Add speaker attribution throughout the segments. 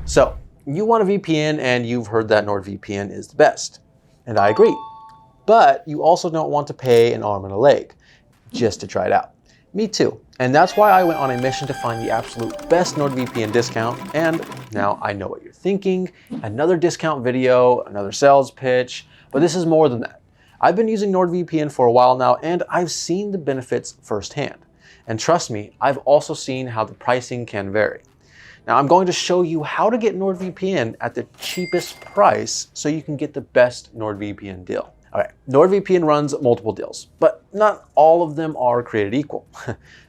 Speaker 1: So you want a VPN and you've heard that NordVPN is the best. And I agree. But you also don't want to pay an arm and a leg just to try it out. Me too. And that's why I went on a mission to find the absolute best NordVPN discount. And now I know what you're thinking. Another discount video, another sales pitch, but this is more than that. I've been using NordVPN for a while now and I've seen the benefits firsthand. And trust me, I've also seen how the pricing can vary. Now I'm going to show you how to get NordVPN at the cheapest price so you can get the best NordVPN deal. All right, NordVPN runs multiple deals, but not all of them are created equal.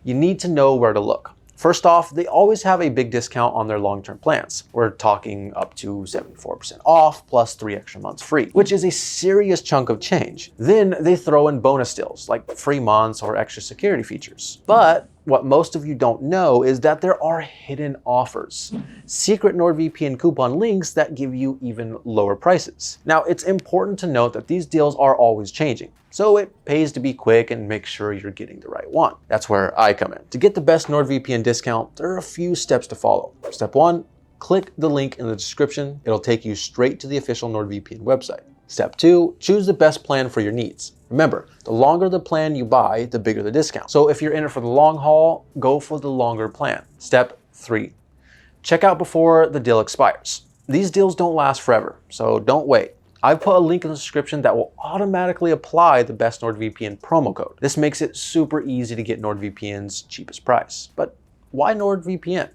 Speaker 1: You need to know where to look. First off, they always have a big discount on their long-term plans. We're talking up to 74% off plus 3 extra months free, which is a serious chunk of change. Then they throw in bonus deals like free months or extra security features. But what most of you don't know is that there are hidden offers, secret NordVPN coupon links that give you even lower prices. Now, it's important to note that these deals are always changing, so it pays to be quick and make sure you're getting the right one. That's where I come in. To get the best NordVPN discount, there are a few steps to follow. Step 1, click the link in the description. It'll take you straight to the official NordVPN website. Step 2, choose the best plan for your needs. Remember, the longer the plan you buy, the bigger the discount. So if you're in it for the long haul, go for the longer plan. Step 3, check out before the deal expires. These deals don't last forever, so don't wait. I've put a link in the description that will automatically apply the best NordVPN promo code. This makes it super easy to get NordVPN's cheapest price. But why NordVPN?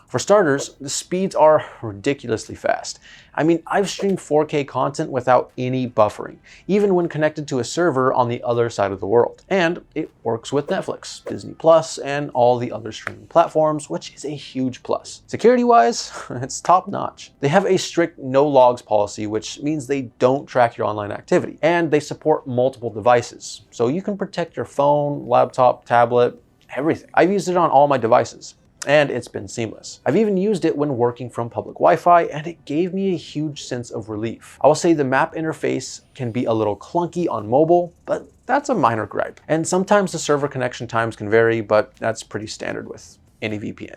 Speaker 1: For starters, the speeds are ridiculously fast. I mean, I've streamed 4K content without any buffering, even when connected to a server on the other side of the world. And it works with Netflix, Disney Plus, and all the other streaming platforms, which is a huge plus. Security-wise, it's top-notch. They have a strict no logs policy, which means they don't track your online activity. And they support multiple devices, so you can protect your phone, laptop, tablet, everything. I've used it on all my devices, and it's been seamless. I've even used it when working from public Wi-Fi, and it gave me a huge sense of relief. I will say the map interface can be a little clunky on mobile, but that's a minor gripe. And sometimes the server connection times can vary, but that's pretty standard with any VPN.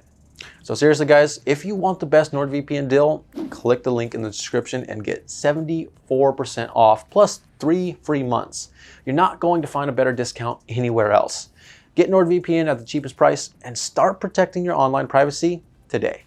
Speaker 1: So seriously guys, if you want the best NordVPN deal, click the link in the description and get 74% off plus 3 free months. You're not going to find a better discount anywhere else. Get NordVPN at the cheapest price and start protecting your online privacy today.